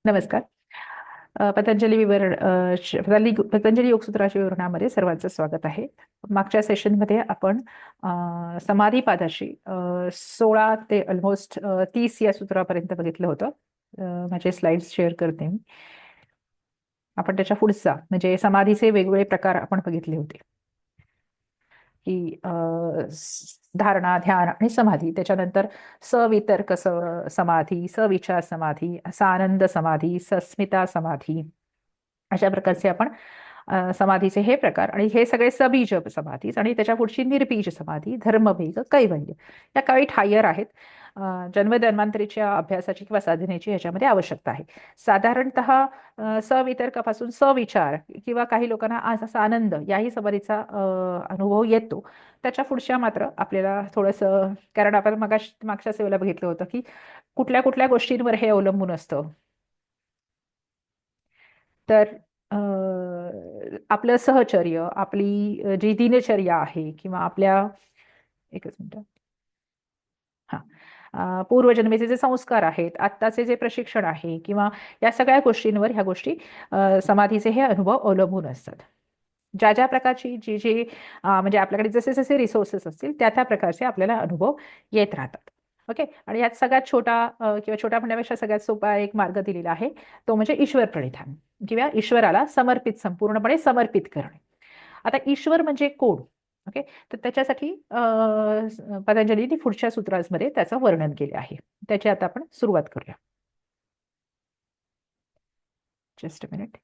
नमस्कार. पतंजली योगसूत्राच्या विवरणामध्ये सर्वांचं स्वागत आहे. मागच्या सेशनमध्ये आपण समाधी पादाशी 16 ते ऑलमोस्ट 30 या सूत्रापर्यंत बघितलं होतं. माझे स्लाइड्स शेअर करते मी. आपण त्याच्या पुढचा म्हणजे समाधीचे वेगवेगळे प्रकार आपण बघितले होते की धारणा, ध्यान आणि समाधी. त्याच्यानंतर सवितर्क समाधी, सविचार समाधी, सानंद समाधी, सस्मिता समाधी, अशा प्रकारचे आपण समाधीचे हे प्रकार आणि हे सगळे सबीज समाधी आणि त्याच्या पुढची निर्बीज समाधी, धर्मवेग, कैवल्य या काही ठायर आहेत. जन्मजन्मांतरीच्या अभ्यासाची किंवा साधनेची ह्याच्यामध्ये आवश्यकता आहे. साधारणतः सवितर्कापासून सविचार किंवा काही लोकांना असा आनंद याही समाधीचा अनुभव येतो. त्याच्या पुढच्या मात्र आपल्याला थोडंसं, कारण आपण मागच्या सेवेला बघितलं होतं की कुठल्या कुठल्या गोष्टींवर हे अवलंबून असतं. तर आपलं सहचर्य, आपली जी दिनचर्या आहे किंवा आपल्या एकच मिनिट, पूर्वजन्मेचे जे संस्कार आहेत, आत्ताचे जे प्रशिक्षण आहे किंवा या सगळ्या गोष्टींवर ह्या गोष्टी समाधीचे हे अनुभव अवलंबून असतात. ज्या ज्या प्रकारची जी जी म्हणजे आपल्याकडे जसे जसे रिसोर्सेस असतील त्या त्या प्रकारचे आपल्याला अनुभव येत राहतात. ओके. आणि यात सगळ्यात छोटा किंवा छोटा म्हणण्यापेक्षा सगळ्यात सोपा एक मार्ग दिलेला आहे, तो म्हणजे ईश्वर प्रणिधान किंवा ईश्वराला समर्पित, संपूर्णपणे समर्पित करणे. आता ईश्वर म्हणजे कोण? ओके. तर त्याच्यासाठी पतंजलीने पुढच्या सूत्रांमध्ये त्याचं वर्णन केले आहे. त्याची आता आपण सुरुवात करूया. Just a minute.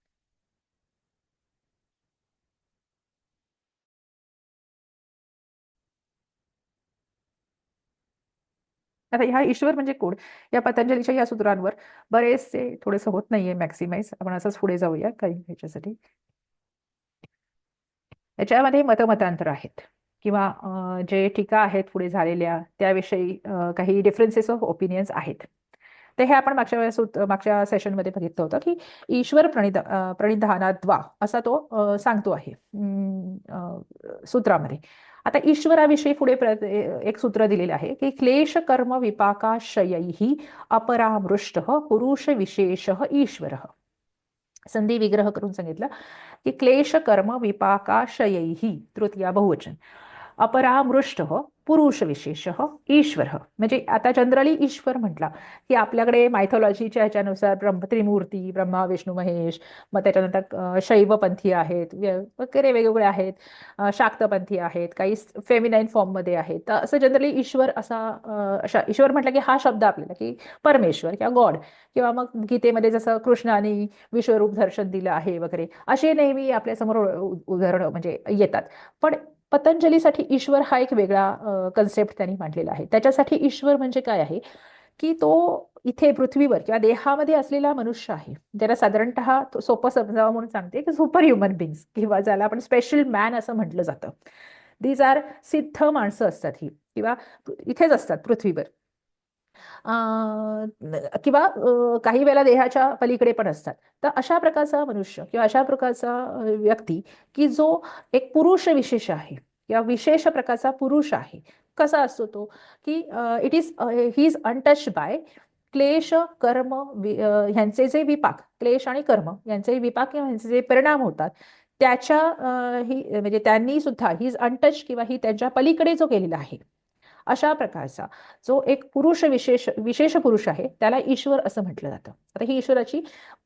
आता ह्या ईश्वर म्हणजे कोण या पतंजलीच्या या सूत्रांवर बरेचसे थोडंसं होत नाहीये मॅक्सिमाइज. आपण असंच पुढे जाऊया काही ह्याच्यासाठी. याच्यामध्ये मतमतांतर आहेत किंवा जे टीका आहेत पुढे झालेल्या त्याविषयी काही डिफरन्सेस ऑफ ओपिनियन्स आहेत. तर हे आपण मागच्या सेशनमध्ये बघितलं होतं की ईश्वर प्रणिधानाद्वा असा तो सांगतो आहे सूत्रामध्ये. आता ईश्वराविषयी पुढे एक सूत्र दिलेलं आहे की क्लेश कर्म विपाकाशयैः अपरामृष्ट पुरुष विशेष ईश्वर. संधी विग्रह करून सांगितलं की क्लेश कर्म विपाकाशयैः, तृतीया बहुवचन, अपरामृष्ट पुरुष विशेष ईश्वर. म्हणजे आता जनरली ईश्वर म्हटला की आपल्याकडे मायथॉलॉजीच्या ह्याच्यानुसार त्रिमूर्ती, ब्रह्मा विष्णू महेश, मग त्याच्यानंतर शैवपंथी आहेत वगैरे वेगवेगळे आहेत, शाक्तपंथी आहेत, काही फेमिनाईन फॉर्ममध्ये आहेत. तर असं जनरली ईश्वर अशा ईश्वर म्हटलं की हा शब्द आपल्याला की परमेश्वर किंवा गॉड किंवा मग गीतेमध्ये जसं कृष्णाने विश्वरूप दर्शन दिलं आहे वगैरे असे नेहमी आपल्या समोर उदाहरणं म्हणजे येतात. पण पतंजलीसाठी ईश्वर हा एक वेगळा कन्सेप्ट त्यांनी मांडलेला आहे. त्याच्यासाठी ईश्वर म्हणजे काय आहे की तो इथे पृथ्वीवर किंवा देहामध्ये असलेला मनुष्य आहे, ज्याला साधारणतः सोपं समजावं म्हणून सांगते की सुपर ह्युमन बिंग्स किंवा ज्याला आपण स्पेशल मॅन असं म्हटलं जातं. दीज आर सिद्ध माणसं असतात ही किंवा इथेच असतात पृथ्वीवर किंवा काही वेळेला देहाच्या पलीकडे पण असतात. तर अशा प्रकारचा मनुष्य किंवा अशा प्रकारचा व्यक्ती की जो एक पुरुष विशेष आहे किंवा विशेष प्रकारचा पुरुष आहे. कसा असतो तो की ही इज अनटच्ड बाय क्लेश कर्म ह्यांचे जे विपाक, क्लेश आणि कर्म यांचे विपाक किंवा यांचे जे परिणाम होतात त्याच्या ही म्हणजे त्यांनी सुद्धा ही इज अनटच किंवा ही त्यांच्या पलीकडे जो गेलेला आहे अशा प्रकारचा जो एक पुरुष विशेष पुरुष आहे त्याला ईश्वर असं म्हटलं जातं. आता ही ईश्वराची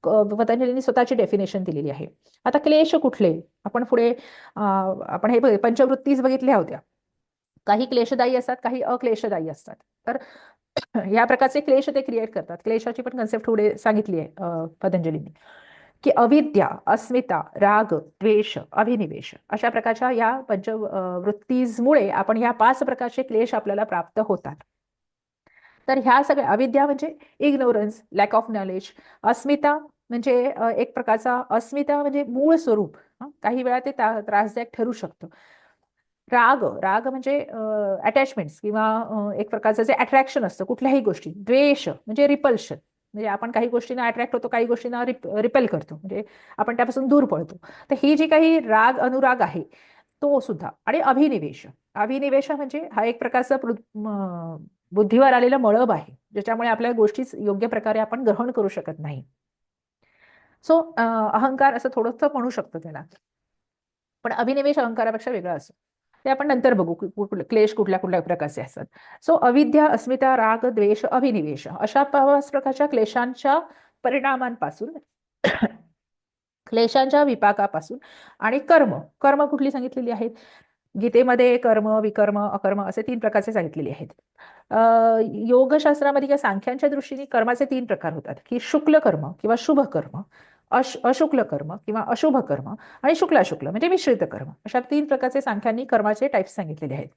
पतंजलीने स्वतःची डेफिनेशन दिलेली आहे. आता क्लेश कुठले आपण पुढे आपण हे पंचवृत्तीच बघितल्या होत्या. काही क्लेशदायी असतात, काही अक्लेशदायी असतात. तर या प्रकारचे क्लेश ते क्रिएट करतात. क्लेशाची पण कन्सेप्ट पुढे सांगितली आहे पतंजलीने की अविद्या, अस्मिता, राग, द्वेष, अभिनिवेश अशा प्रकारच्या या पंचवृत्तीमुळे आपण या 5 प्रकारचे क्लेश आपल्याला प्राप्त होतात. तर ह्या सगळ्या अविद्या म्हणजे इग्नोरन्स, लॅक ऑफ नॉलेज. अस्मिता म्हणजे एक प्रकारचा अस्मिता म्हणजे मूळ स्वरूप. काही वेळा ते त्रासदायक ठरू शकतं. राग, राग म्हणजे अटॅचमेंट्स किंवा एक प्रकारचं जे अट्रॅक्शन असतं कुठल्याही गोष्टी. द्वेष म्हणजे रिपल्शन, म्हणजे आपण काही गोष्टींना अट्रॅक्ट होतो, काही गोष्टींना रिपेल करतो, म्हणजे आपण त्यापासून दूर पळतो. तर ही जी काही राग अनुराग आहे तो सुद्धा. आणि अभिनिवेश, अभिनिवेश म्हणजे हा एक प्रकारचा बुद्धीवर आलेला मळब आहे ज्याच्यामुळे आपल्या गोष्टी योग्य प्रकारे आपण ग्रहण करू शकत नाही. सो अहंकार असं थोडंसं म्हणू शकतो त्याला, पण अभिनिवेश अहंकारापेक्षा वेगळा असतो. ते आपण नंतर बघू क्लेश कुठल्या कुठल्या प्रकारचे असतात. सो अविद्या, अस्मिता, राग, द्वेष, अभिनिवेश अशा 5 प्रकारच्या क्लेशांच्या परिणामांपासून क्लेशांच्या विपाकापासून आणि कर्म कर्म कुठली सांगितलेली आहेत गीतेमध्ये? कर्म, विकर्म, अकर्म असे 3 प्रकारचे सांगितलेले आहेत. योगशास्त्रामध्ये किंवा सांख्यांच्या दृष्टीने कर्माचे 3 प्रकार होतात, की शुक्ल कर्म किंवा शुभ कर्म, अशुक्ल कर्म किंवा अशुभ कर्म, आणि शुक्लाशुक्ल म्हणजे मिश्रित कर्म. अशा 3 प्रकारचे सांख्यांनी कर्माचे टाइप्स सांगितलेले आहेत.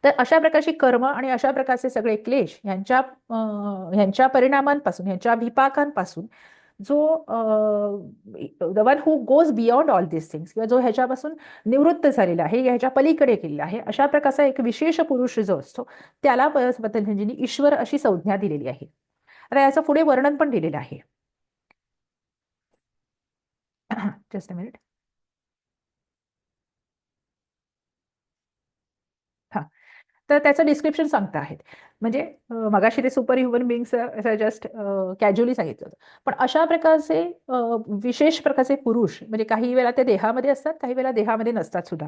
तर अशा प्रकारची कर्म आणि अशा प्रकारचे सगळे क्लेश ह्यांच्या परिणामांपासून, ह्यांच्या विपाकांपासून जो the one who goes beyond all this things, किंवा जो ह्याच्यापासून निवृत्त झालेला आहे, ह्याच्या पलीकडे गेलेला आहे, अशा प्रकारचा एक विशेष पुरुष जो असतो त्याला पतंजलींनी ईश्वर अशी संज्ञा दिलेली आहे. आता याचं पुढे वर्णन पण दिलेलं आहे. Just a minute. हा, तर त्याचं डिस्क्रिप्शन सांगता आहेत. म्हणजे मगाशी ते सुपर ह्युमन बिंग्स जस्ट कॅज्युअली सांगितलं होतं, पण अशा प्रकारचे विशेष प्रकारचे पुरुष म्हणजे काही वेळा ते देहामध्ये असतात, काही वेळा देहामध्ये नसतात सुद्धा,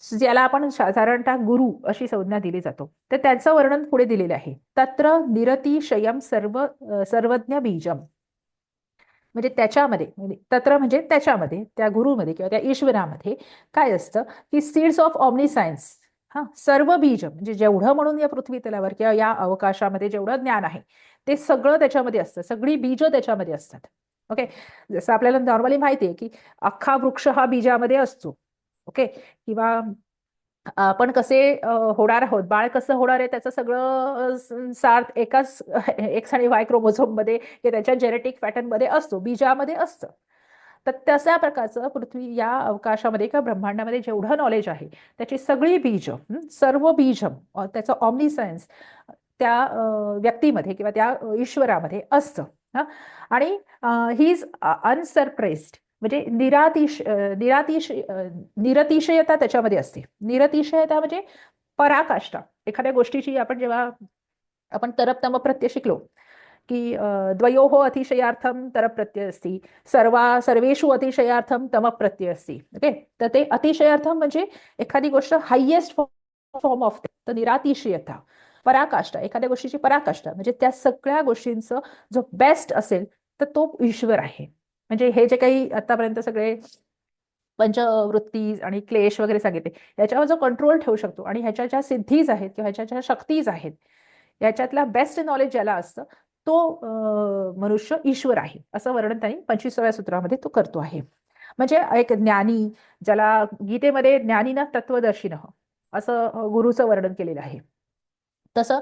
ज्याला आपण साधारणतः गुरु अशी संज्ञा दिली जातो. तर त्याचं वर्णन पुढे दिलेलं आहे. तत्र निरतिशयम सर्वज्ञ बीजम, म्हणजे त्याच्यामध्ये, म्हणजे तत्र म्हणजे त्याच्यामध्ये, त्या गुरुमध्ये किंवा त्या ईश्वरामध्ये काय असतं, की सीड्स ऑफ ऑमनी सायन्स. हा, सर्व बीज म्हणजे जेवढं म्हणून या पृथ्वी तलावर किंवा या अवकाशामध्ये जेवढं ज्ञान आहे ते सगळं त्याच्यामध्ये असतं, सगळी बीज त्याच्यामध्ये असतात. ओके. जसं आपल्याला नॉर्मली माहिती आहे की अख्खा वृक्ष हा बीजामध्ये असतो. ओके. किंवा आपण कसे होणार आहोत, बाळ कसं होणार आहे त्याचं सगळं सार एकाच एक्स आणि वाय क्रोमोझोम मध्ये किंवा त्याच्या जेनेटिक पॅटर्न मध्ये असतो, बीजामध्ये असतं. तर तशा प्रकारचं पृथ्वी या अवकाशामध्ये किंवा ब्रह्मांडामध्ये जेवढं नॉलेज आहे त्याची सगळी बीज, सर्व बीज, त्याचं ऑमनी सायन्स त्या व्यक्तीमध्ये किंवा त्या ईश्वरामध्ये असतं. हा, आणि ही इज अनसरप्रेस्ड, म्हणजे निरतिशयता त्याच्यामध्ये असते. निरतिशयता म्हणजे पराकाष्ठा. एखाद्या गोष्टीची आपण जेव्हा आपण तरप तम प्रत्यय शिकलो की द्वयोः अतिशयार्थम तरप प्रत्यय असती, सर्वेषु अतिशयार्थम तम प्रत्यय असती. ओके. तर ते अतिशयार्थम म्हणजे एखादी गोष्ट हायेस्ट फॉर्म ऑफ, तर निरातिशयता पराकाष्ठा, एखाद्या गोष्टीची पराकाष्ठा म्हणजे त्या सगळ्या गोष्टींचं जो बेस्ट असेल तर तो ईश्वर आहे. म्हणजे हे जे काही आतापर्यंत सगळे पंचवृत्ती आणि क्लेश वगैरे सांगितले, याच्यावर जो कंट्रोल ठेवू शकतो आणि ह्याच्या ज्या सिद्धीज आहेत किंवा ह्याच्या ज्या शक्तीज आहेत, याच्यातला बेस्ट नॉलेज ज्याला असतं तो मनुष्य ईश्वर आहे, असं वर्णन त्यांनी 25व्या सूत्रामध्ये तो करतो आहे. म्हणजे एक ज्ञानी, ज्याला गीतेमध्ये ज्ञानीनं तत्वदर्शिनः असं गुरुचं वर्णन केलेलं आहे. तसं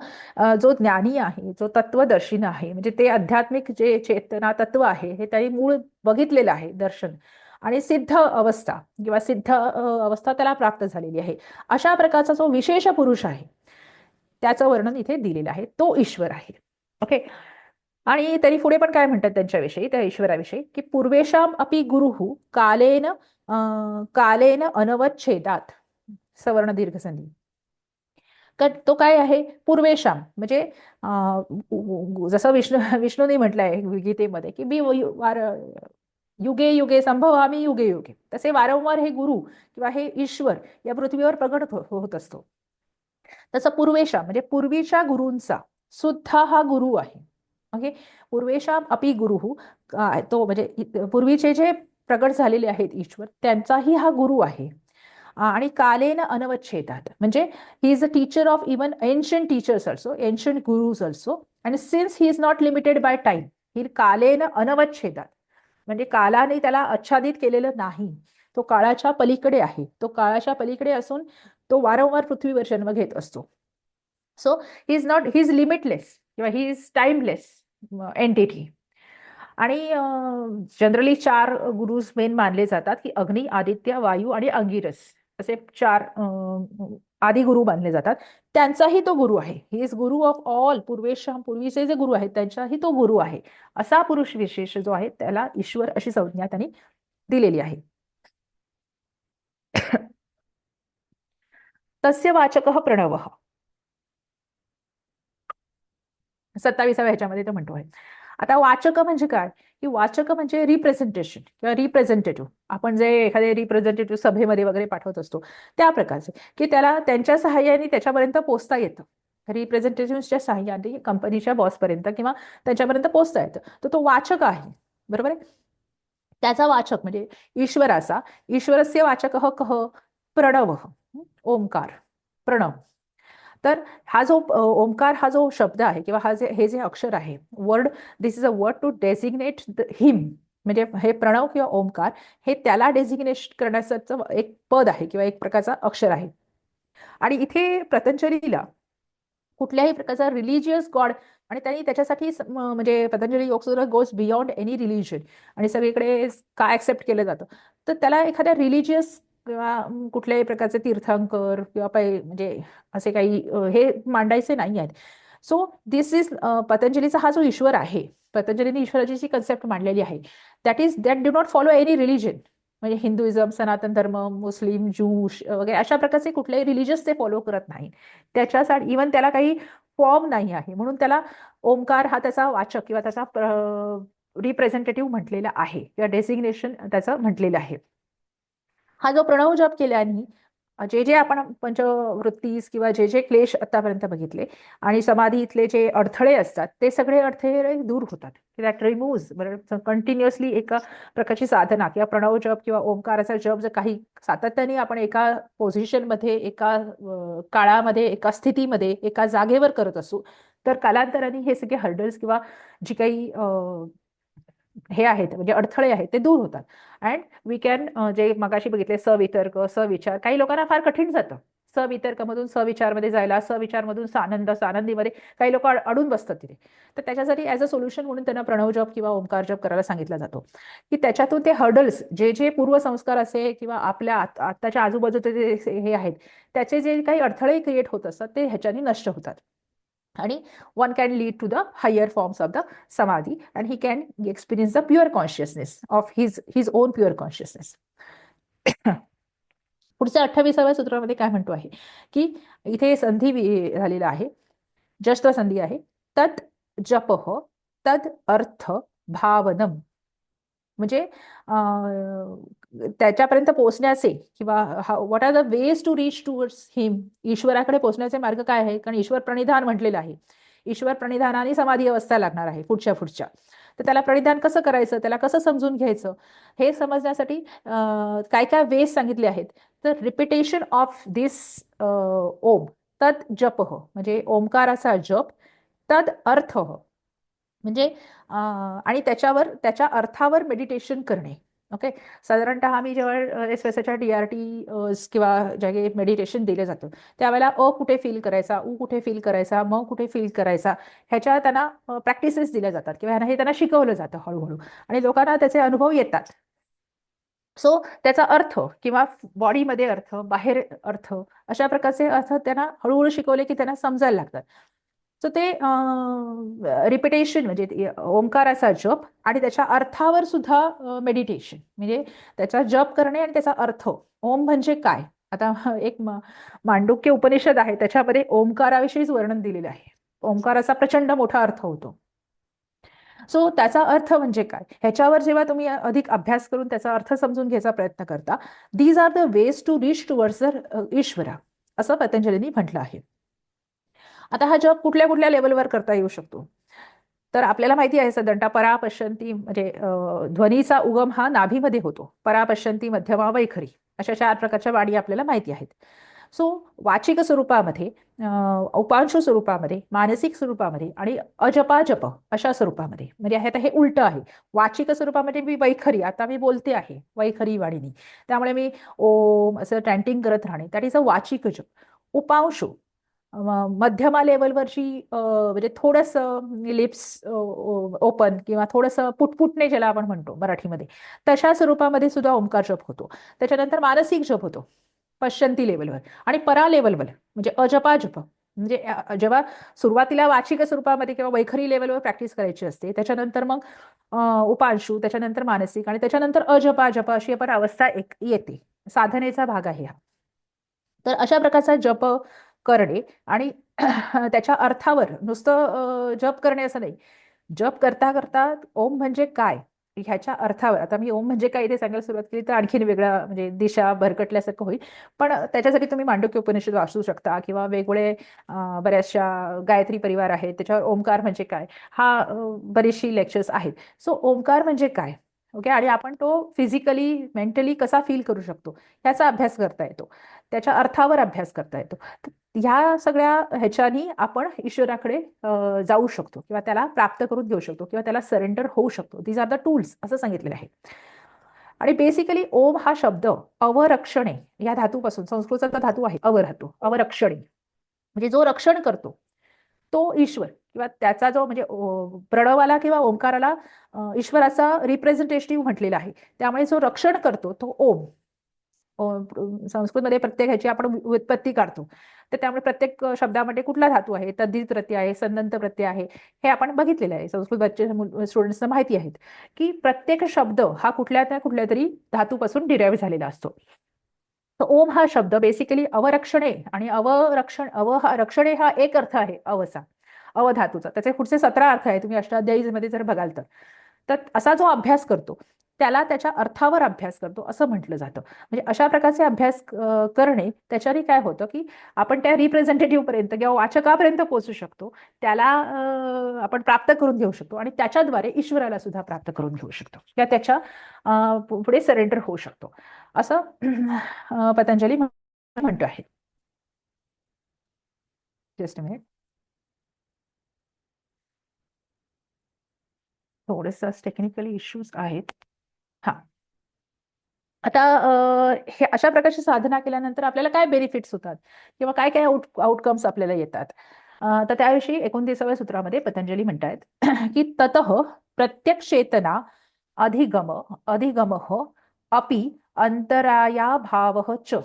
जो ज्ञानी आहे, जो तत्वदर्शीन आहे, म्हणजे ते आध्यात्मिक जे चेतना तत्व आहे हे त्यांनी मूळ बघितलेलं आहे दर्शन, आणि सिद्ध अवस्था किंवा सिद्ध अवस्था त्याला प्राप्त झालेली आहे, अशा प्रकारचा जो विशेष पुरुष आहे त्याचं वर्णन इथे दिलेलं आहे, तो ईश्वर आहे. ओके. आणि तरी पुढे पण काय म्हणतात त्यांच्याविषयी, त्या ईश्वराविषयी, की पूर्वेशाम अपि गुरुः कालेन अनवच्छेदात, सवर्ण दीर्घ संधी. तो काय आहे पूर्वेशाम, म्हणजे जसं विष्णूने म्हटलंय गीतेमध्ये की मी युगे युगे संभवामी युगे युगे, तसे वारंवार हे गुरु किंवा हे ईश्वर या पृथ्वीवर प्रगट होत असतो. तसं पूर्वेशाम म्हणजे पूर्वीच्या गुरूंचा सुद्धा हा गुरु आहे. ओके. पूर्वेशाम अपि गुरुः, तो म्हणजे पूर्वीचे जे प्रगट झालेले आहेत ईश्वर त्यांचाही हा गुरु आहे. आणि कालेन अनवच्छेदात म्हणजे he is a teacher of even ancient teachers also, ancient gurus also, आणि since he is not limited by time, he कालेन अनवच्छेदात म्हणजे कालाने त्याला आच्छादित केलेलं नाही, तो काळाच्या पलीकडे आहे, तो काळाच्या पलीकडे असून तो वारंवार पृथ्वीवर जन्म घेत असतो. So he is not, he is limitless किंवा ही इज टाइमलेस एंटिटी. आणि जनरली 4 गुरुज मेन मानले जातात, की अग्नी, आदित्य, वायू आणि अंगिरस असे 4 आदी गुरु मानले जातात. त्यांचाही तो गुरु आहे. He is Guru of all, पूर्वीचे जे गुरु आहेत त्यांचाही तो गुरु आहे. असा पुरुष विशेष जो आहे त्याला ईश्वर अशी संज्ञा त्यांनी दिलेली आहे. तस्य वाचकः प्रणवः, 27व्या ह्याच्यामध्ये तो म्हणतो आहे. आता वाचक म्हणजे काय, की वाचक म्हणजे रिप्रेझेंटेशन किंवा रिप्रेझेंटेटिव्ह, आपण जे एखादे रिप्रेझेंटेटिव्ह सभेमध्ये वगैरे पाठवत असतो त्या प्रकारचे, की त्याला त्यांच्या सहाय्याने त्याच्यापर्यंत पोहोचता येतं. रिप्रेझेंटेटिव्हच्या सहाय्याने कंपनीच्या बॉसपर्यंत किंवा त्यांच्यापर्यंत पोहोचता येतं, तर तो वाचक आहे. बरोबर आहे. त्याचा वाचक म्हणजे ईश्वराचा, ईश्वरस्य वाचकः कः, प्रणव, ओंकार, प्रणव. तर हा जो ओंकार हा जो शब्द आहे किंवा हे जे अक्षर आहे, word, this is a word to designate him, म्हणजे हे प्रणव किंवा ओंकार हे त्याला डेसिग्नेट करण्याचं एक पद आहे किंवा एक प्रकारचा अक्षर आहे. आणि इथे पतंजलीला कुठल्याही प्रकारचा रिलिजियस गॉड, आणि त्यांनी त्याच्यासाठी म्हणजे Patanjali Yogasutra goes beyond any religion, आणि सगळीकडे काय ऍक्सेप्ट केलं जातं, तर त्याला एखाद्या रिलिजियस किंवा कुठल्याही प्रकारचे तीर्थंकर किंवा म्हणजे असे काही हे मांडायचे नाही आहेत. सो दिस इज पतंजलीचा हा जो ईश्वर आहे, पतंजलीने ईश्वराची जी कन्सेप्ट मांडलेली आहे, that do not follow any religion, म्हणजे हिंदुइझम, सनातन धर्म, मुस्लिम, ज्यू वगैरे अशा प्रकारचे कुठलेही रिलिजियस ते फॉलो करत नाही. त्याच्यासाठी इवन त्याला काही फॉर्म नाही आहे, म्हणून त्याला ओंकार हा त्याचा वाचक किंवा त्याचा रिप्रेझेंटेटिव्ह म्हटलेला आहे किंवा डेसिग्नेशन त्याचं म्हटलेलं आहे. हा जो प्रणव जप केल्याने जे जे आपण पंचवृत्तीस किंवा जे जे क्लेश आतापर्यंत बघितले आणि समाधीतले जे अडथळे असतात ते सगळे अडथळे दूर होतात, दॅट रिमूव्ह कंटिन्युअसली एका प्रकारची साधना किंवा प्रणव जप किंवा ओंकाराचा जप जर काही सातत्याने आपण एका पोझिशनमध्ये, एका काळामध्ये, एका स्थितीमध्ये, एका जागेवर करत असू, तर कालांतराने हे सगळे हर्डल्स किंवा जी काही हे आहेत म्हणजे अडथळे आहेत ते दूर होतात. अँड वी कॅन, जे मगाशी बघितले सवितर्क, सविचार, काही लोकांना फार कठीण जातं सवितर्कमधून सविचारमध्ये जायला, सविचारमधून सानंदीमध्ये काही लोक अडून बसतात तिथे. तर त्याच्यासाठी ॲज अ सोल्युशन म्हणून त्यांना प्रणव जप किंवा ओंकार जप करायला सांगितला जातो, की त्याच्यातून ते हर्डल्स, जे जे पूर्वसंस्कार असे किंवा आपल्या आत्ताच्या आजूबाजूचे जे हे आहेत त्याचे जे काही अडथळे क्रिएट होत असतात ते ह्याच्याने नष्ट होतात. आणि one can lead to the higher forms of the samadhi, and he can experience the pure consciousness of his own pure consciousness. पुढच्या 28व्या सूत्रामध्ये काय म्हणतो आहे, की इथे संधी झालेला आहे, जस्ट संधी आहे, तत् जपः तद अर्थ भावनम, म्हणजे त्याच्यापर्यंत पोहोचण्याचे किंवा what are the ways to reach towards him, ईश्वराकडे पोहोचण्याचे मार्ग काय आहे, कारण ईश्वर प्रणिधान म्हटलेलं आहे. ईश्वर प्रणिधानाने समाधी अवस्था लागणार आहे पुढच्या, तर त्याला प्रणिधान कसं करायचं, त्याला कसं समजून घ्यायचं, हे समजण्यासाठी काय काय वेज सांगितले आहेत. तर रिपिटेशन ऑफ दिस ओम, तद जप, म्हणजे ओंकाराचा जप, तद अर्थ म्हणजे आणि त्याच्या अर्थावर मेडिटेशन करणे. ओके, साधारणतः आम्ही जेव्हा एसएसच्या DRT किंवा जे मेडिटेशन दिले जातं त्यावेळेला कुठे फील करायचा, कुठे फील करायचा, कुठे फील करायचा, ह्याच्या त्यांना प्रॅक्टिसेस दिल्या जातात किंवा हे त्यांना शिकवलं जातं हळूहळू, आणि लोकांना त्याचे अनुभव येतात. सो त्याचा अर्थ किंवा बॉडीमध्ये अर्थ, बाहेर अर्थ, अशा प्रकारचे अर्थ त्यांना हळूहळू शिकवले की त्यांना समजायला लागतात. सो ते रिपिटेशन म्हणजे ओंकाराचा जप आणि त्याच्या अर्थावर सुद्धा मेडिटेशन, म्हणजे त्याचा जप करणे आणि त्याचा अर्थ, ओम म्हणजे काय. आता एक मांडुक्य उपनिषद आहे त्याच्यामध्ये ओंकाराविषयीच वर्णन दिलेलं आहे. ओंकाराचा प्रचंड मोठा अर्थ होतो. सो त्याचा अर्थ म्हणजे काय, ह्याच्यावर जेव्हा तुम्ही अधिक अभ्यास करून त्याचा अर्थ समजून घ्यायचा प्रयत्न करता, these are the ways to reach towards ईश्वरा, असं पतंजलींनी म्हटलं आहे. आता हा जप कुठल्या कुठल्या लेवलवर करता येऊ शकतो, तर आपल्याला माहिती आहे साधारणतः परापश्यंती म्हणजे ध्वनीचा उगम हा नाभीमध्ये होतो, परापश्यंती, मध्यमा, वैखरी, अशा 4 प्रकारच्या वाणी आपल्याला माहिती आहेत. सो वाचिक स्वरूपामध्ये, उपांशु स्वरूपामध्ये, मानसिक स्वरूपामध्ये आणि अजपाजप अशा स्वरूपामध्ये, म्हणजे आता हे उलट आहे. वाचिक स्वरूपामध्ये मी वैखरी, आता मी बोलते आहे वैखरी वाणीनी, त्यामुळे मी ओम असं टॅन्टिंग करत राहणे, दॅट इज अ वाचिक जप. उपांशु मध्यमा लेवलवरची म्हणजे थोडंसं लिप्स ओपन किंवा थोडंसं पुटपुटणे ज्याला आपण म्हणतो मराठीमध्ये, तशा स्वरूपामध्ये सुद्धा ओंकार जप होतो. त्याच्यानंतर मानसिक जप होतो पश्चंती लेवलवर, आणि परा लेवलवर म्हणजे अजपा जप, म्हणजे जेव्हा सुरुवातीला वाचिक स्वरूपामध्ये किंवा वैखरी लेवलवर प्रॅक्टिस करायची असते, त्याच्यानंतर मग उपांशू, त्याच्यानंतर मानसिक, आणि त्याच्यानंतर अजपा जप अशी आपण अवस्था एक येते. साधनेचा भाग आहे हा. तर अशा प्रकारचा जप करणे आणि त्याच्या अर्थावर नुसतं जप करणे असं नाही, जप करता करता ओम म्हणजे काय ह्याच्या अर्थावर, आता मी ओम म्हणजे काय ते सांगायला सुरुवात केली तर आणखीन वेगळा म्हणजे दिशा भरकटल्यासारखं होईल. पण त्याच्यासाठी तुम्ही मांडूक्य उपनिषद वाचू शकता किंवा वेगवेगळे बऱ्याचशा गायत्री परिवार आहेत त्याच्यावर ओमकार म्हणजे काय हा बरीचशी लेक्चर्स आहेत. सो ओमकार म्हणजे काय, ओके, आणि आपण तो फिजिकली मेंटली कसा फील करू शकतो ह्याचा अभ्यास करता येतो, त्याच्या अर्थावर अभ्यास करता येतो. ह्या सगळ्या ह्याच्यानी आपण ईश्वराकडे जाऊ शकतो किंवा त्याला प्राप्त करून घेऊ शकतो किंवा त्याला सरेंडर होऊ शकतो. दीज आर द टूल्स असं सांगितलेलं आहे. आणि बेसिकली ओम हा शब्द अवरक्षणे या धातूपासून, संस्कृतचा धातू आहे अवधातू, अवरक्षणे म्हणजे जो रक्षण करतो तो ईश्वर किंवा त्याचा जो म्हणजे प्रणवाला किंवा ओंकाराला ईश्वराचा रिप्रेझेंटेटिव्ह म्हटलेला आहे. त्यामुळे जो रक्षण करतो तो ओम. संस्कृतमध्ये प्रत्येक ह्याची आपण व्युत्पत्ती काढतो, तर त्यामुळे प्रत्येक शब्दामध्ये कुठला धातू आहे, तद्धित प्रत्यय आहे, संदंत प्रत्यय आहे, हे आपण बघितलेलं आहे. संस्कृत बच्चे स्टुडंट्सना माहिती आहेत की प्रत्येक शब्द हा कुठल्या ना कुठल्या तरी धातूपासून डिराईव्ह झालेला असतो. तर ओम हा शब्द बेसिकली अवरक्षणे आणि रक्षणे हा एक अर्थ आहे अवचा, अवधातूचा. त्याचे पुढचे 17 अर्थ आहे, तुम्ही अष्टाध्यायीमध्ये जर बघाल तर असा जो अभ्यास करतो त्याला त्याच्या अर्थावर अभ्यास करतो असं म्हटलं जातं. म्हणजे अशा प्रकारचे अभ्यास करणे त्याच्याने काय होतं की आपण त्या रिप्रेझेंटेटिव्ह पर्यंत किंवा वाचकापर्यंत पोहोचू शकतो, त्याला आपण प्राप्त करून घेऊ शकतो आणि त्याच्याद्वारे ईश्वराला सुद्धा प्राप्त करून घेऊ शकतो किंवा त्याच्या पुढे सरेंडर होऊ शकतो असं पतंजली म्हणतो आहे. जस्ट मिनिट, थोडेसे टेक्निकली इश्यूज आहेत. हा, आता हे अशा प्रकारची साधना केल्यानंतर आपल्याला काय बेनिफिट्स होतात किंवा काय काय आउटकम्स आपल्याला येतात, तर त्याविषयी 29व्या सूत्रामध्ये पतंजली म्हणतायत की ततः प्रत्यक्ष चेतना अधिगम अधिगम अपि अंतराया भाव च.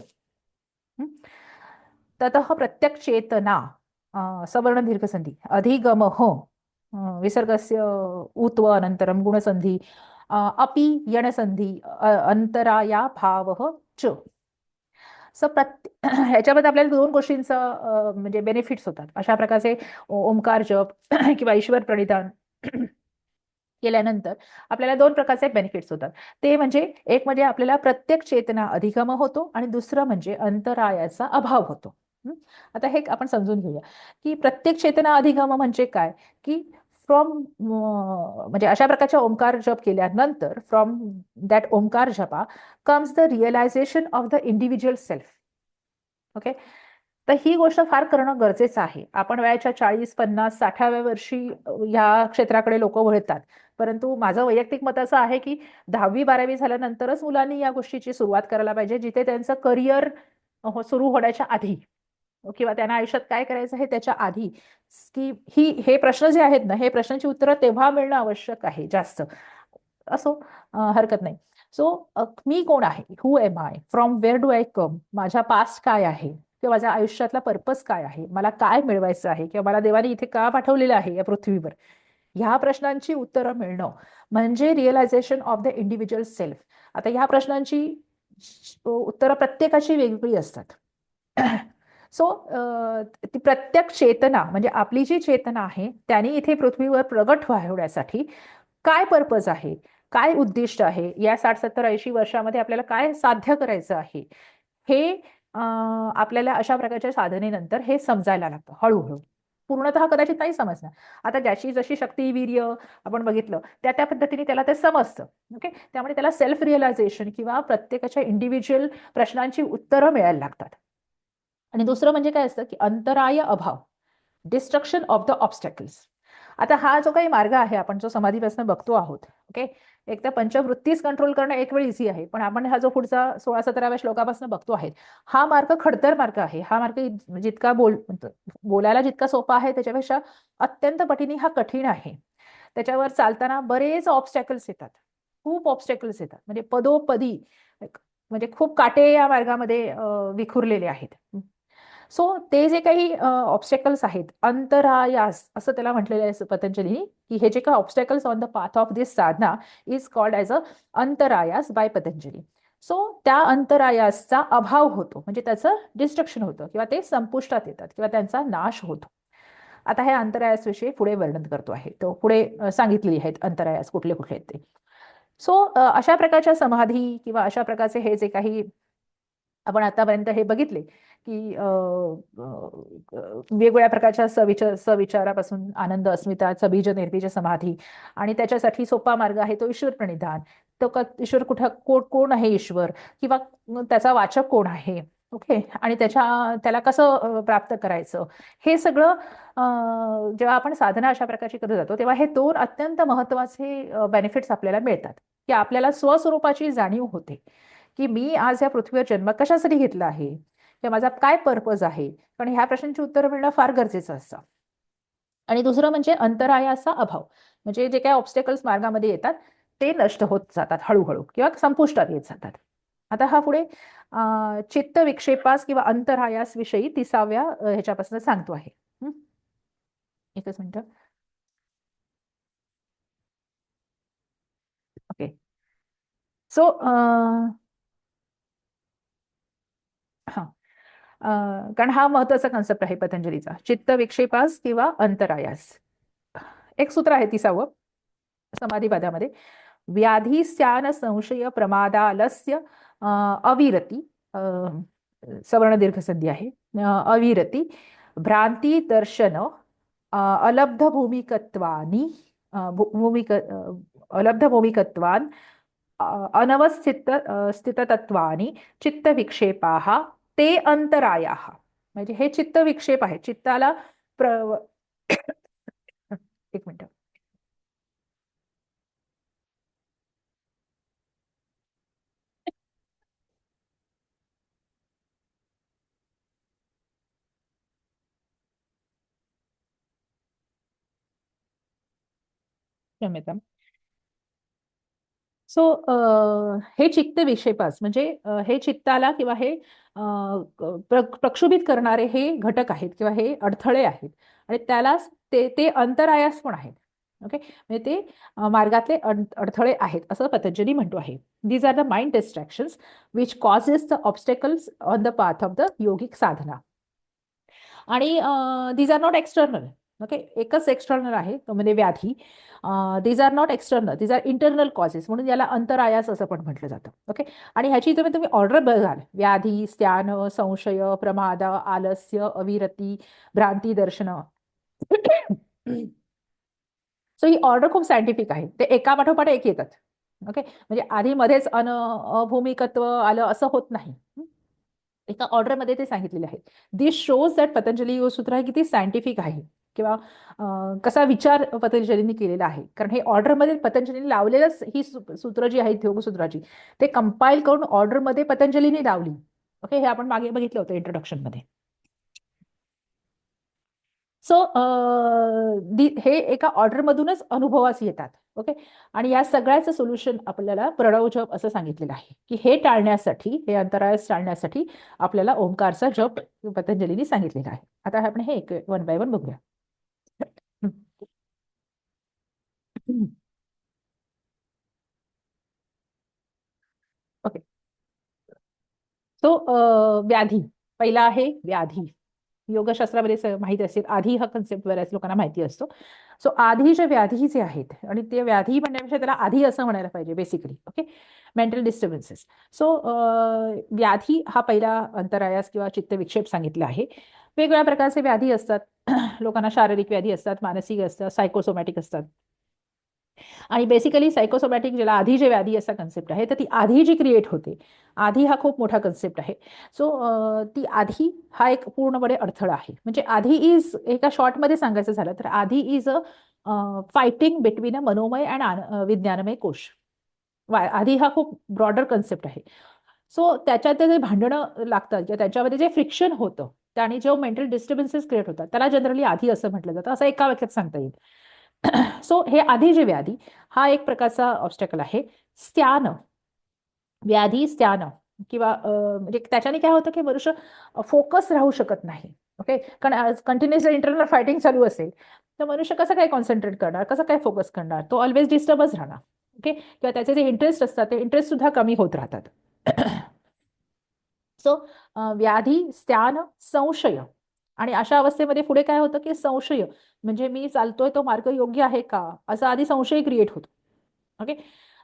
ततः प्रत्यक्ष चेतना सवर्ण दीर्घसंधी अधिगम विसर्गस्य उत्व अनंतरम गुणसंधी अपि यणसंधी अंतराया भाव च. सो ह्याच्यामध्ये आपल्याला दोन गोष्टींचं म्हणजे बेनिफिट्स होतात. अशा प्रकारचे ओंकार जप किंवा ईश्वर प्रणिधान केल्यानंतर आपल्याला दोन प्रकारचे बेनिफिट्स होतात. ते म्हणजे एक म्हणजे आपल्याला प्रत्येक चेतना अधिगम होतो आणि दुसरं म्हणजे अंतरायाचा अभाव होतो. आता हे आपण समजून घेऊया की प्रत्येक चेतना अधिगम म्हणजे काय, की फ्रॉम म्हणजे अशा प्रकारच्या ओंकार जप केल्यानंतर फ्रॉम दॅट ओंकार जपा comes the realisation of the individual self. Okay, तर ही गोष्ट फार करणं गरजेचं आहे. आपण वयाच्या 40, 50, 60व्या वर्षी ह्या क्षेत्राकडे लोक वळतात, परंतु माझं वैयक्तिक मत असं आहे की 10वी 12वी झाल्यानंतरच मुलांनी या गोष्टीची सुरुवात करायला पाहिजे, जिथे त्यांचं करिअर सुरू होण्याच्या आधी किंवा त्यांना आयुष्यात काय करायचं आहे त्याच्या आधी, की हे प्रश्न जे आहेत ना, हे प्रश्नांची उत्तरं तेव्हा मिळणं आवश्यक आहे जास्त. असो, हरकत नाही. सो मी कोण आहे, who am I, from where do I come, माझ्या पास्ट काय आहे किंवा माझ्या आयुष्यातला पर्पज काय आहे, मला काय मिळवायचं आहे किंवा मला देवाने इथे का पाठवलेलं आहे या पृथ्वीवर, ह्या प्रश्नांची उत्तरं मिळणं म्हणजे realisation of the individual self. आता ह्या प्रश्नांची उत्तरं प्रत्येकाची वेगवेगळी असतात. सो ती प्रत्येक चेतना म्हणजे आपली जी चेतना आहे त्याने इथे पृथ्वीवर प्रगट व्हावण्यासाठी काय पर्पज आहे, काय उद्दिष्ट आहे, या 60, 70, 80 वर्षामध्ये आपल्याला काय साध्य करायचं आहे, हे आपल्याला अशा प्रकारच्या साधनेनंतर हे समजायला लागतं हळूहळू. पूर्णतः कदाचित नाही समजणार. आता ज्याची जशी शक्ती वीर्य आपण बघितलं त्या त्या पद्धतीने त्याला ते समजतं. ओके, त्यामुळे त्याला सेल्फ रिअलायझेशन किंवा प्रत्येकाच्या इंडिव्हिज्युअल प्रश्नांची उत्तरं मिळायला लागतात. आणि दुसरं म्हणजे काय असतं की अंतराय अभाव, डिस्ट्रक्शन ऑफ द ऑब्स्टॅकल्स. आता हा जो काही मार्ग आहे आपण जो समाधीपासून बघतो आहोत, ओके, एक तर पंचवृत्तीच कंट्रोल करणं एक वेळ इझी आहे, पण आपण हा जो पुढचा 16-17व्या श्लोकापासून बघतो आहे हा मार्ग खडतर मार्ग आहे. हा मार्ग जितका बोलायला जितका सोपा आहे त्याच्यापेक्षा अत्यंत पटीने हा कठीण आहे. त्याच्यावर चालताना बरेच ऑब्स्टॅकल्स येतात, खूप ऑब्स्टॅकल्स येतात, म्हणजे पदोपदी म्हणजे खूप काटे या मार्गामध्ये विखुरलेले आहेत. सो ते जे काही ऑब्स्टॅकल्स आहेत, अंतरायास असं त्याला म्हटलेलं आहे पतंजलीने, की हे जे काही obstacles on the path of this sadhana is called as a अंतरायास बाय पतंजली. सो त्या अंतरायासचा अभाव होतो म्हणजे त्याचं डिस्ट्रक्शन होतं किंवा ते संपुष्टात येतात किंवा त्यांचा नाश होतो. आता हे अंतरायासविषयी पुढे वर्णन करतो आहे, तो पुढे सांगितलेली आहेत अंतरायास कुठले कुठले आहेत ते. सो अशा प्रकारच्या समाधी किंवा अशा प्रकारचे हे जे काही आपण आतापर्यंत हे बघितले की वेगवेगळ्या प्रकारच्या सविचारापासून आनंद, अस्मिता, बीज निर्बीज समाधी, आणि त्याच्यासाठी सोपा मार्ग आहे तो ईश्वर प्रणिधान. तो ईश्वर कोण आहे ईश्वर, किंवा त्याचा वाचक कोण आहे, ओके, आणि त्याला कसं प्राप्त करायचं, हे सगळं जेव्हा आपण साधना अशा प्रकारची करत जातो तेव्हा हे दोन अत्यंत महत्वाचे बेनिफिट्स आपल्याला मिळतात, की आपल्याला स्वस्वरूपाची जाणीव होते की मी आज या पृथ्वीवर जन्म कशासाठी घेतला आहे किंवा माझा काय पर्पज आहे. पण ह्या प्रश्नांची उत्तरं मिळणं फार गरजेचं असतं. आणि दुसरं म्हणजे अंतरायाचा अभाव, म्हणजे जे काही ऑब्स्टेकल्स मार्गामध्ये येतात ते नष्ट होत जातात हळूहळू किंवा संपुष्टात येत जातात. आता हा पुढे चित्त विक्षेपास किंवा अंतरायास विषयी 30व्या ह्याच्यापासून सांगतो आहे. एकच मिनिट. ओके. सो हा कारण हा महत्वाचा कन्सेप्ट आहे पतंजलीचा, चित्त विक्षेपास किंवा अंतरायास. एक सूत्र आहे 30वं समाधीपादामध्ये, व्याधी स्यान संशय प्रमादालस्य अविरती, सवर्ण दीर्घ संधी आहे, अविरती भ्रांती दर्शन अलब्ध भूमिकत्वानी अलब्ध भूमिकत्वान अनवस्थित स्थिततत्वानी चित्तविक्षेपाः ते अंतरायाः. म्हणजे हे चित्तविक्षेप आहे, चित्ताला एक मिनिट. क्षम्यतां. सो हे चित्त विक्षेपास म्हणजे हे चित्ताला किंवा हे प्रक्षुभित करणारे हे घटक आहेत किंवा हे अडथळे आहेत, आणि त्यालाच ते अंतरायास पण आहेत. ओके, म्हणजे ते मार्गातले अडथळे आहेत असं पतंजली म्हणतो आहे. These are the mind distractions which causes the obstacles on the path of the yogic sadhana. आणि these are not external. Okay, एकच एक्सटर्नल आहे तो म्हणजे व्याधी. These are not external, these are internal causes, म्हणून याला अंतरायास असं पण म्हटलं जातं. ओके, आणि ह्याची तुम्ही ऑर्डर बघाल, व्याधी, स्त्यान, संशय, प्रमाद, आलस्य, अविरती, भ्रांती दर्शन. सो ही ऑर्डर खूप सायंटिफिक आहे, ते एका पाठोपाठ एक येतात. ओके, म्हणजे आधी मध्येच अभूमिकत्व आलं असं होत नाही, एका ऑर्डरमध्ये ते सांगितलेले आहे. दिस शोज दॅट पतंजली योग सूत्र आहे किती सायंटिफिक आहे, किंवा कसा विचार पतंजलींनी केलेला आहे. कारण हे ऑर्डरमध्ये पतंजलीने लावलेलंच ही सूत्र जी आहेत योगसूत्राची, ते कंपाईल करून ऑर्डरमध्ये पतंजलीने लावली. ओके, हे आपण मागे बघितलं होतं इंट्रोडक्शनमध्ये. सो हे एका ऑर्डरमधूनच अनुभवास येतात. ओके, आणि या सगळ्याचं सोल्युशन आपल्याला प्रणव जप असं सांगितलेलं आहे, की हे टाळण्यासाठी, हे अंतरायास टाळण्यासाठी आपल्याला ओंकारचा जप पतंजलीने सांगितलेला आहे. आता आपण हे एक वन बाय वन बघूया. ओके, तो व्याधी पहिला आहे. व्याधी योगशास्त्रामध्ये माहिती असेल, आधी हा कन्सेप्ट बऱ्याच लोकांना माहिती असतो. सो आधी जे व्याधी जे आहेत, आणि ते व्याधी म्हणण्यापेक्षा त्याला आधी असं म्हणायला पाहिजे basically. Okay, mental disturbances. So व्याधी हा पहिला अंतरायास किंवा चित्त विक्षेप सांगितला आहे. वेगवेगळ्या प्रकारचे व्याधी असतात. लोकांना शारीरिक व्याधी असतात, मानसिक असतात, सायकोसोमॅटिक असतात. आणि बेसिकली सायकोसोमॅटिक ज्याला आधी जे व्याधी असा कन्सेप्ट आहे, तर ती आधी जी क्रिएट होते, आधी हा खूप मोठा कन्सेप्ट आहे. सो ती आधी हा एक पूर्णपणे अडथळा आहे. म्हणजे आधी इज, एका शॉर्टमध्ये सांगायचं झालं तर आधी is a fighting between a manomaya and विज्ञानमय कोश. आधी हा खूप ब्रॉडर कन्सेप्ट आहे. सो त्याच्यात जे भांडणं लागतात किंवा त्याच्यामध्ये जे फ्रिक्शन होतं, त्याने जो मेंटल डिस्टर्बन्सेस क्रिएट होतात त्याला जनरली आधी असं म्हटलं जातं, असं एका वाक्यात सांगता येईल. सो हे आधी जे व्याधी हा एक प्रकारचा ऑब्स्टॅकल आहे. स्त्यान, व्याधी स्त्यान, किंवा म्हणजे त्याच्याने काय होतं की मनुष्य फोकस राहू शकत नाही. ओके, कारण कंटिन्युअसली इंटरनल फायटिंग चालू असेल तर मनुष्य कसं काय कॉन्सन्ट्रेट करणार, कसं काय फोकस करणार, तो ऑलवेज डिस्टर्बच राहणार. ओके, किंवा त्याचे जे इंटरेस्ट असतात ते इंटरेस्ट सुद्धा कमी होत राहतात. सो व्याधी, स्त्यान, संशय, आणि अशा अवस्थेमध्ये पुढे काय होतं की संशय, म्हणजे मी चालतोय तो मार्ग योग्य आहे का, असा आधी संशय क्रिएट होतो. ओके.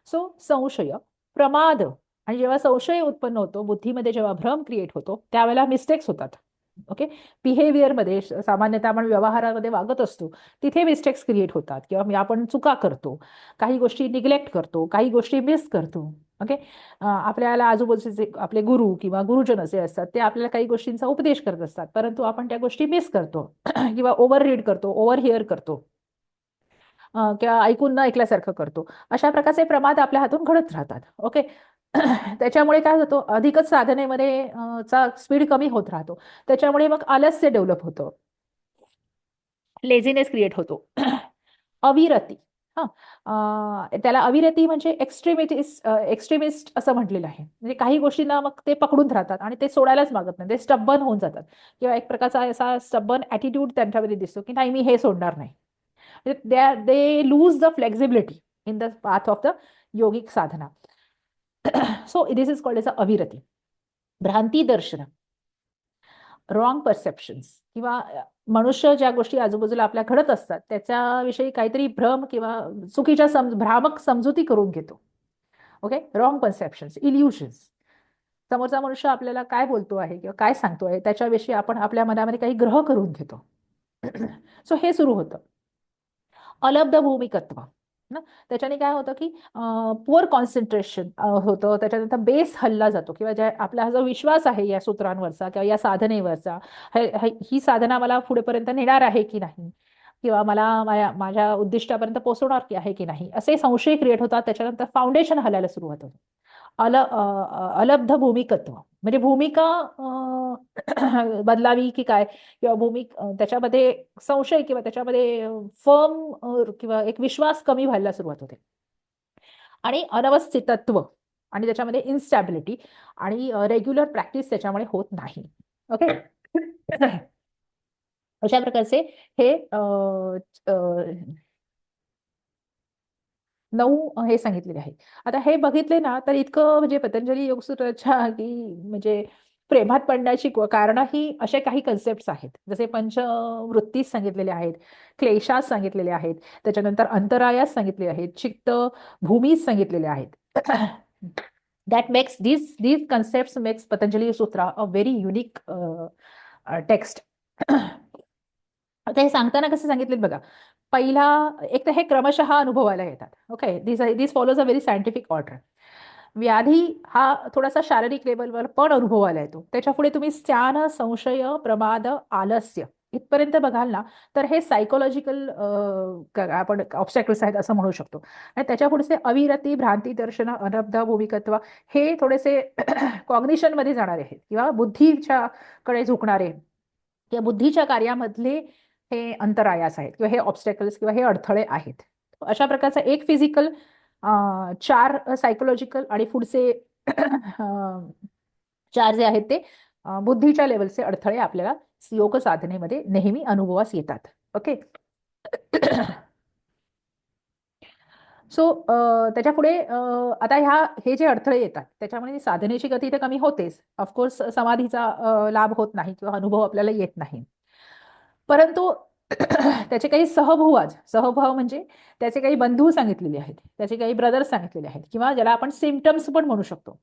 सो संशय, प्रमाद, आणि जेव्हा संशय उत्पन्न होतो, बुद्धीमध्ये जेव्हा भ्रम क्रिएट होतो, त्यावेळेला मिस्टेक्स होतात. ओके. बिहेवियरमध्ये सामान्यतः आपण व्यवहारामध्ये वागत असतो, तिथे मिस्टेक्स क्रिएट होतात किंवा आपण चुका करतो, काही गोष्टी निग्लेक्ट करतो, काही गोष्टी मिस करतो. ओके. आपल्याला आजूबाजूचे आपले गुरु किंवा गुरुजन असे असतात, ते आपल्याला काही गोष्टींचा उपदेश करत असतात, परंतु आपण त्या गोष्टी मिस करतो किंवा ओव्हर रीड करतो, ओव्हर हिअर करतो, किंवा ऐकून न ऐकल्यासारखं करतो. अशा प्रकारचे प्रमाद आपल्या हातून घडत राहतात. ओके. त्याच्यामुळे काय होतं, अधिकच साधनेमध्ये चा स्पीड कमी होत राहतो. त्याच्यामुळे मग आलस्य डेव्हलप होतं, लेझीनेस क्रिएट होतो. अविरती. हा. त्याला अविरती म्हणजे एक्स्ट्रीमिस्ट असं म्हटलेलं आहे. म्हणजे काही गोष्टींना मग ते पकडून राहतात आणि ते सोडायलाच मागत नाही, ते स्टब्बन होऊन जातात, किंवा एक प्रकारचा असा स्टब्बन ॲटिट्यूड त्यांच्यामध्ये दिसतो की नाही, मी हे सोडणार नाही. They lose the flexibility in the path of the yogic sadhana. So this is called as a avirati. Bhranti darshan, wrong perceptions, किंवा मनुष्य ज्या गोष्टी आजूबाजूला आपल्या घडत असतात त्याच्याविषयी काहीतरी भ्रम किंवा चुकीच्या भ्रामक समजुती करून घेतो. ओके. Wrong perceptions, illusions. समोरचा मनुष्य आपल्याला काय बोलतो आहे किंवा काय सांगतो आहे त्याच्याविषयी आपण आपल्या मनामध्ये काही ग्रह करून घेतो. सो हे सुरू होतं. अलब्ध भूमिकत्व ना, त्याच्याने काय होतं की पुअर कॉन्सन्ट्रेशन होतं, त्याच्यानंतर बेस हल्ला जातो, किंवा ज्या आपला हा जो विश्वास आहे या सूत्रांवरचा किंवा या साधनेवरचा, ही साधना मला पुढेपर्यंत नेणार आहे की नाही, किंवा मला माझ्या उद्दिष्टापर्यंत पोहोचवणार की आहे की नाही, असे संशय क्रिएट होतात. त्याच्यानंतर फाउंडेशन हलायला सुरुवात होते. अलब्ध भूमिकत्व म्हणजे भूमिका बदलावी की काय, किंवा त्याच्यामध्ये संशय किंवा त्याच्यामध्ये फर्म किंवा एक विश्वास कमी व्हायला सुरुवात होते. आणि अनवस्थितत्व, आणि त्याच्यामध्ये इन्स्टॅबिलिटी, आणि रेग्युलर प्रॅक्टिस त्याच्यामुळे होत नाही. ओके. अशा प्रकारचे हे 9 हे सांगितलेले आहे. आता हे बघितले ना, तर इतकं म्हणजे पतंजली योगसूत्राच्या की म्हणजे प्रेमात पडण्याची कारणं ही असे काही कन्सेप्ट्स आहेत. जसे पंचवृत्तीस सांगितलेले आहेत, क्लेशास सांगितलेले आहेत, त्याच्यानंतर अंतरायास सांगितले आहेत, चित्त भूमीस सांगितलेले आहेत. That makes these concepts makes Patanjali Sutra a very unique text. आता हे सांगताना कसं सांगितलेत बघा. पहिला एक तर हे क्रमशः अनुभवायला येतात. Okay. This follows a very scientific order. व्याधी हा थोडासा शारीरिक लेवलवर पण अनुभवायला येतो. त्याच्या पुढे तुम्ही स्त्यान, संशय, प्रमाद, आलस्य इथपर्यंत बघाल ना, तर हे सायकोलॉजिकल आपण ऑब्स्टॅकल्स आहेत असं म्हणू शकतो. आणि त्याच्या पुढचे अविरती, भ्रांती दर्शन, अनब्ध भूमिकत्व हे थोडेसे कॉग्निशन मध्ये जाणारे आहेत, किंवा बुद्धीच्या कडे झुकणारे, किंवा बुद्धीच्या कार्यामधले हे अंतरायास आहेत, किंवा हे ऑब्स्टॅकल्स किंवा हे अडथळे आहेत. अशा प्रकारचा एक फिजिकल, 4 सायकोलॉजिकल, आणि पुढचे 4 जे आहेत ते बुद्धीच्या लेवलचे अडथळे आपल्याला योग साधनेमध्ये नेहमी अनुभवास येतात. ओके. सो त्याच्या पुढे आता हे जे अडथळे येतात त्याच्यामुळे साधनेची गती तर कमी होतेच. ऑफकोर्स समाधीचा लाभ होत नाही किंवा अनुभव आपल्याला येत नाही. परंतु त्याचे काही सहभाव म्हणजे त्याचे काही बंधू सांगितलेले आहेत, त्याचे काही ब्रदर्स सांगितलेले आहेत, किंवा ज्याला आपण सिम्पटम्स पण म्हणू शकतो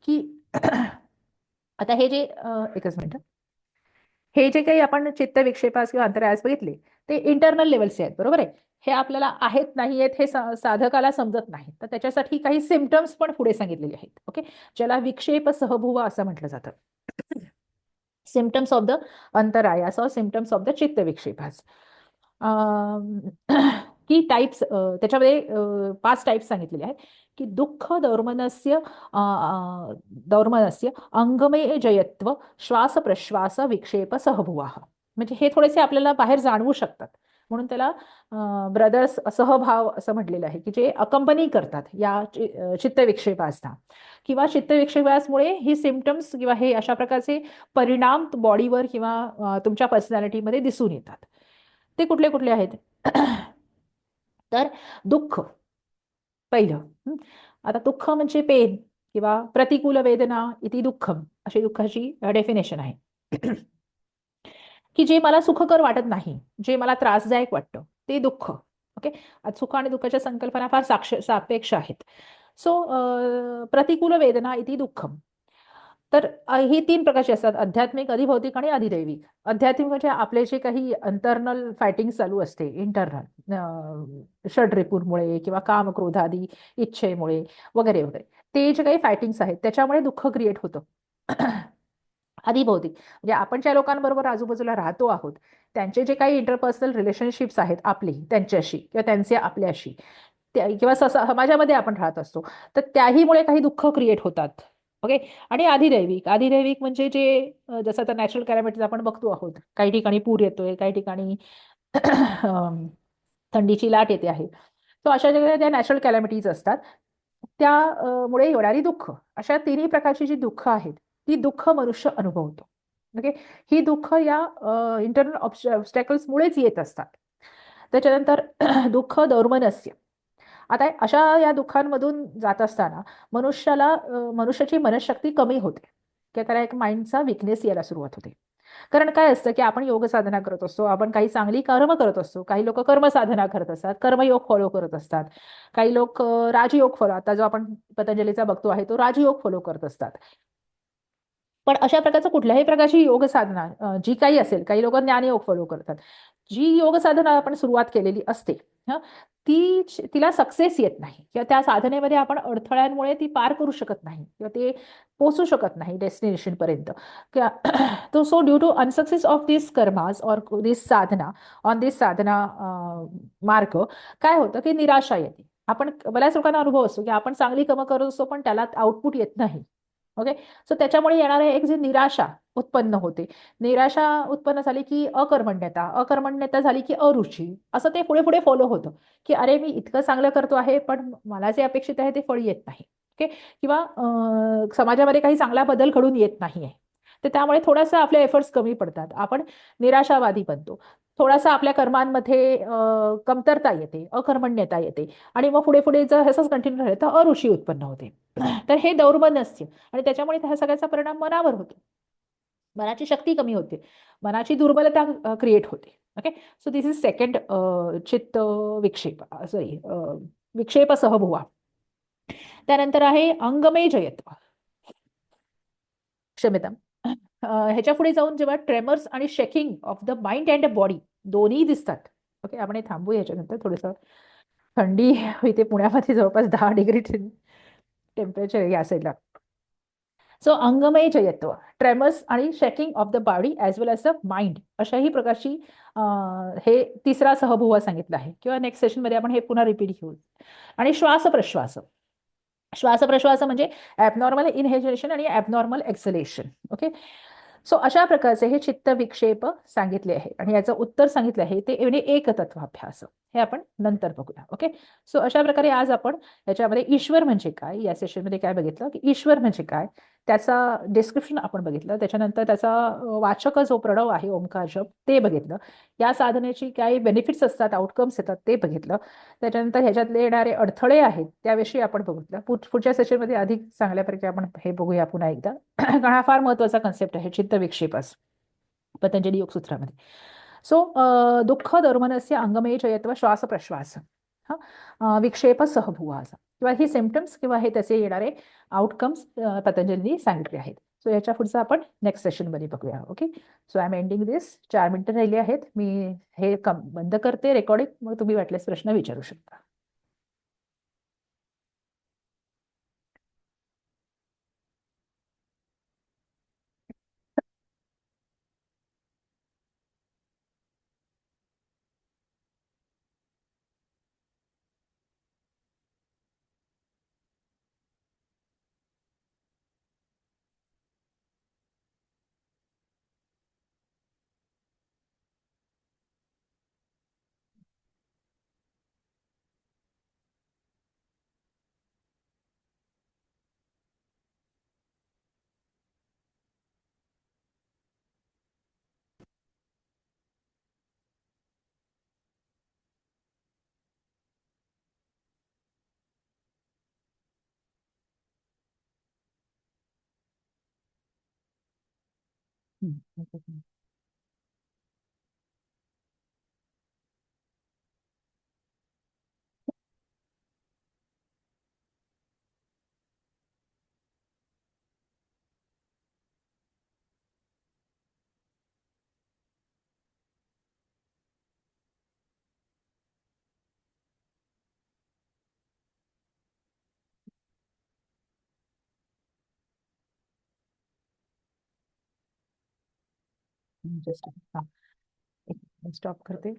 की आता हे जे एकच मिनिट, हे जे काही आपण चित्त विक्षेपास किंवा अंतरायास बघितले ते इंटरनल लेवलचे आहेत, बरोबर आहे. हे आपल्याला आहेत नाही आहेत हे साधकाला समजत नाही, तर त्याच्यासाठी काही सिम्पटम्स पण पुढे सांगितलेले आहेत. ओके. ज्याला विक्षेप सहभुव असं म्हटलं जातं. सिम्पटम्स ऑफ द अंतरायास और सिम्पटम्स ऑफ द चित्त विक्षेपास. की टाइप्स त्याच्यामध्ये 5 टाइप्स सांगितलेले आहेत की दुःख दौर्मनस्य अंगमे जयत्व श्वास प्रश्वास विक्षेप सहभुवाः. म्हणजे हे थोडेसे आपल्याला बाहेर जाणवू शकतात, म्हणून त्याला ब्रदर्स सहभाव असं म्हटलेलं आहे, की जे अकंपनी करतात या चित्त विक्षेपासना, किंवा चित्त विक्षेपासमुळे ही सिम्पटम्स किंवा हे अशा प्रकारचे परिणाम बॉडीवर किंवा तुमच्या पर्सनॅलिटीमध्ये दिसून येतात. ते कुठले कुठले आहेत? तर दुःख पहिलं. आता दुःख म्हणजे पेन किंवा प्रतिकूल वेदना इति दुःखम, अशी दुःखाची डेफिनेशन आहे. की जे मला सुखकर वाटत नाही, जे मला त्रासदायक वाटतं ते दुःख. ओके. सुख आणि दुःखाच्या संकल्पना फार सापेक्ष आहेत. सो प्रतिकूल वेदना इति दुःखम. तर ही तीन प्रकारची असतात: आध्यात्मिक, अधिभौतिक आणि अधिदैविक. आध्यात्मिक म्हणजे आपले जे काही अंतर्नल फायटिंग चालू असते, इंटरनल षड्रिपूंमुळे किंवा काम, क्रोध आदी इच्छेमुळे वगैरे वगैरे, ते जे काही फायटिंग्स आहेत त्याच्यामुळे दुःख क्रिएट होतं. अधिभौतिक म्हणजे आपण ज्या लोकांबरोबर आजूबाजूला राहतो आहोत, त्यांचे जे काही इंटरपर्सनल रिलेशनशिप्स आहेत आपली त्यांच्याशी किंवा त्यांचे आपल्याशी, किंवा समाजामध्ये आपण राहत असतो, तर त्याहीमुळे काही दुःख क्रिएट होतात. ओके. आणि अधिदैविक, अधिदैविक म्हणजे जे जसं आता नॅचरल कॅलॅमिटीज आपण बघतो आहोत, काही ठिकाणी पूर येतोय, काही ठिकाणी अम, थंडीची लाट येते आहे. तो अशा ज्या ज्या नॅचरल कॅलॅमिटीज असतात त्या मुळे होणारी दुःख, अशा तिन्ही प्रकारची जी दुःख आहेत ती दुःख मनुष्य अनुभवतो. ओके. ही दुःख या इंटरनल ऑब्स्टॅकल्समुळेच येत असतात. त्याच्यानंतर दुःख दौर्मनस्य. आता अशा या दुःखांमधून जात असताना मनुष्याची मनशक्ती कमी होते, किंवा त्याला एक माइंडचा विकनेस यायला सुरुवात होते. कारण काय असतं की आपण योग साधना करत असतो, आपण काही चांगली कर्म करत असतो, काही लोक कर्म साधना करत असतात, कर्मयोग फॉलो करत असतात, काही लोक राजयोग फॉलो, आता जो आपण पतंजलीचा बघतो आहे तो राजयोग फॉलो करत असतात. पण अशा प्रकारचं कुठल्याही प्रकारची योग साधना जी काही असेल, काही लोक ज्ञानयोग फॉलो करतात, जी योग साधना आपण सुरुवात केलेली असते, हं, तिला सक्सेस येत नाही, किंवा त्या साधनेमध्ये आपण अडथळ्यांमुळे ती पार करू शकत नाही, किंवा ते पोचू शकत नाही डेस्टिनेशन पर्यंत. किंवा तो so due to unsuccess of this karmas और दिस साधना, ऑन दिस साधना मार्ग, काय होतं की निराशा येते. आपण बऱ्याच लोकांना अनुभव असतो की आपण चांगली कामं करत असतो पण त्याला आउटपुट येत नाही. ओके. सो त्याच्यामुळे येणारे एक जी निराशा उत्पन्न होते, निराशा उत्पन्न झाली की अकर्मण्यता, अकर्मण्यता झाली की अरुची, असं ते पुढे पुढे फॉलो होतं. की अरे मी इतकं चांगलं करतो आहे पण मला जे अपेक्षित आहे ते फळ येत नाही. ओके. किंवा समाजामध्ये काही चांगला बदल घडून येत नाहीये, तर त्यामुळे थोडासा आपले एफर्ट्स कमी पडतात, आपण निराशावादी बनतो. थोडासा आपल्या कर्मांमध्ये कमतरता येते, अकर्मण्यता येते, आणि मग पुढे पुढे जर असंच कंटिन्यू राहिलं तर अरुची उत्पन्न होते. तर हे दौर्मनस्य, आणि त्याच्यामुळे ह्या सगळ्याचा परिणाम मनावर होतो. मनाची शक्ती कमी होते, मनाची दुर्बलता क्रिएट होते. Okay. So this is second चित्त विक्षेप, सॉरी, विक्षेप सहभुवा. त्यानंतर आहे अंगमेय जयत्व. क्षम्यता. ह्याच्या पुढे जाऊन जेव्हा ट्रेमर्स आणि shaking of the mind and body दोन्ही दिसतात. ओके. आपण हे थांबू याच्यानंतर थोडंसं. थंडी इथे पुण्यामध्ये जवळपास 10 डिग्री टेम्परेचर या साईडला. सो अंगमय जयत्व, ट्रेमर्स आणि shaking of the body as well as the mind, अशाही प्रकारची हे तिसरा सहभुवा सांगितला आहे, किंवा नेक्स्ट सेशनमध्ये आपण हे पुन्हा रिपीट घेऊ. आणि श्वास प्रश्वास. श्वास प्रश्वास म्हणजे ॲबनॉर्मल इनहेलेशन आणि ॲबनॉर्मल एक्सलेशन. ओके. सो अशा प्रकारचे हे चित्त विक्षेप सांगितले आहे, आणि याचं उत्तर सांगितलं आहे ते म्हणजे एकतत्वाभ्यास. हे आपण नंतर बघूया. ओके. सो अशा प्रकारे आज आपण याच्यामध्ये ईश्वर म्हणजे काय या सेशनमध्ये काय बघितलं, की ईश्वर म्हणजे काय, त्याचा डिस्क्रिप्शन आपण बघितलं, त्याच्यानंतर त्याचा वाचक जो प्रणव आहे ओंकार जप ते बघितलं, या साधनेची काही बेनिफिट्स असतात, आउटकम्स येतात ते बघितलं, त्याच्यानंतर ह्याच्यातले येणारे अडथळे आहेत त्याविषयी आपण बघितलं. पुढच्या सेशनमध्ये अधिक चांगल्या प्रकारे आपण हे बघूया पुन्हा एकदा. कारण हा फार महत्वाचा कन्सेप्ट आहे चित्त विक्षेपास पतंजली योगसूत्रामध्ये. सो दुःख दर्मनस्य अंगमेय जयत्व श्वास प्रश्वास, हा, विक्षेप सहभुवास, किंवा ही सिम्पटम्स किंवा हे त्याचे येणारे आउटकम्स पतंजलीने सांगितले आहेत. सो याच्या पुढचं आपण नेक्स्ट सेशनमध्ये बघूया. Okay. So I am ending this. 4 मिनिटं राहिली आहेत, मी हे बंद करते रेकॉर्डिंग, मग तुम्ही वाटल्यास प्रश्न विचारू शकता. हम्म. जस्ट, हा, स्टॉप करते.